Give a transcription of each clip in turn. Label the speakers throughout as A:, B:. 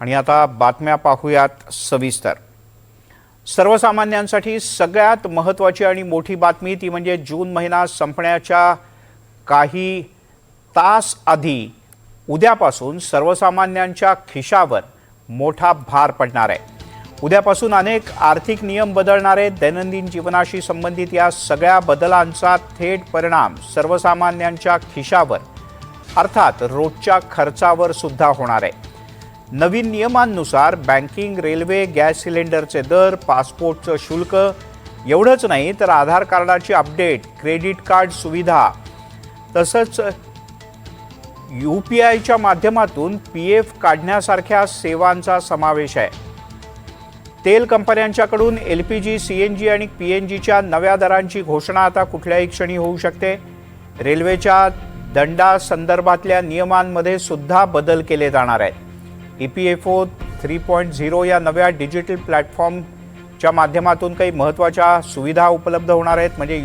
A: आणि आता बातम्या पाहूयात सविस्तर। सर्वसामान्यांसाठी सगळ्यात महत्त्वाची आणि मोठी बातमी ती म्हणजे जून महिना संपण्याच्या काही तास आधी उद्यापासून सर्वसामान्यांच्या खिशावर मोठा भार पडणार आहे। उद्यापासून अनेक आर्थिक नियम बदलणार आहेत। दैनंदिन जीवनाशी संबंधित या सगळ्या बदलांचा थेट परिणाम सर्वसामान्यांच्या खिशावर अर्थात रोजच्या खर्चावर सुद्धा होणार आहे। नवीन नियमांनुसार बँकिंग, रेल्वे, गॅस सिलेंडरचे दर, पासपोर्टचं शुल्क एवढंच नाही तर आधार कार्डाची अपडेट, क्रेडिट कार्ड सुविधा तसंच UPIच्या माध्यमातून PF काढण्यासारख्या सेवांचा समावेश आहे। तेल कंपन्यांच्याकडून LPG, CNG आणि PNGच्या नव्या दरांची घोषणा आता कुठल्याही क्षणी होऊ शकते। रेल्वेच्या दंडासंदर्भातल्या नियमांमध्ये सुद्धा बदल केले जाणार आहेत। EPFO 3.0 या नव्या डिजिटल प्लॅटफॉर्मच्या माध्यमातून काही महत्त्वाच्या सुविधा उपलब्ध होणार आहेत। म्हणजे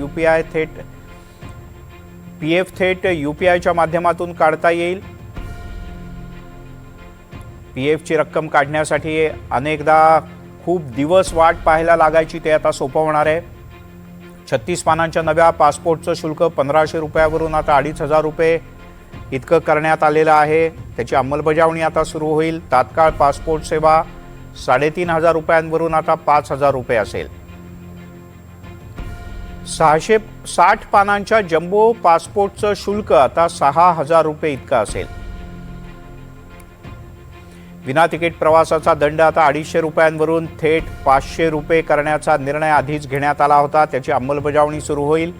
A: PF थेट UPIच्या माध्यमातून काढता येईल। PFची रक्कम काढण्यासाठी अनेकदा खूप दिवस वाट पाहायला लागायची, ते आता सोपं होणार आहे। 36 पानांच्या नव्या पासपोर्टचं शुल्क 1500 रुपयावरून आता 2500 रुपये इतकं करण्यात आलेलं आहे। त्याची अंमलबजावणी आता सुरू होईल। तात्काळ पासपोर्ट सेवा 3500 रुपयांवरून आता 5000 रुपये असेल। 660 पानांच्या जम्बो पासपोर्टचं शुल्क आता 6000 रुपये इतकं असेल। विना तिकीट प्रवासाचा दंड आता 250 रुपयांवरून थेट 500 रुपये करण्याचा निर्णय आधीच घेण्यात आला होता। त्याची अंमलबजावणी सुरू होईल।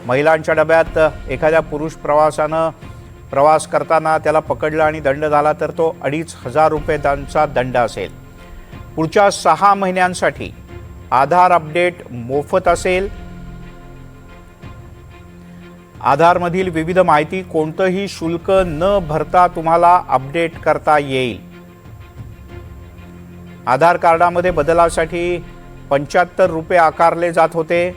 A: महिलांच्या डब्यात एखाद्या पुरुष प्रवाशानं प्रवास करताना त्याला पकडलं आणि दंड झाला तर तो 2500 रुपयांचा दंड असेल। पुढच्या 6 महिन्यांसाठी आधार अपडेट मोफत असेल। आधारमधील विविध माहिती कोणतंही शुल्क न भरता तुम्हाला अपडेट करता येईल। आधार कार्डामध्ये बदलासाठी 75 रुपये आकारले जात होते,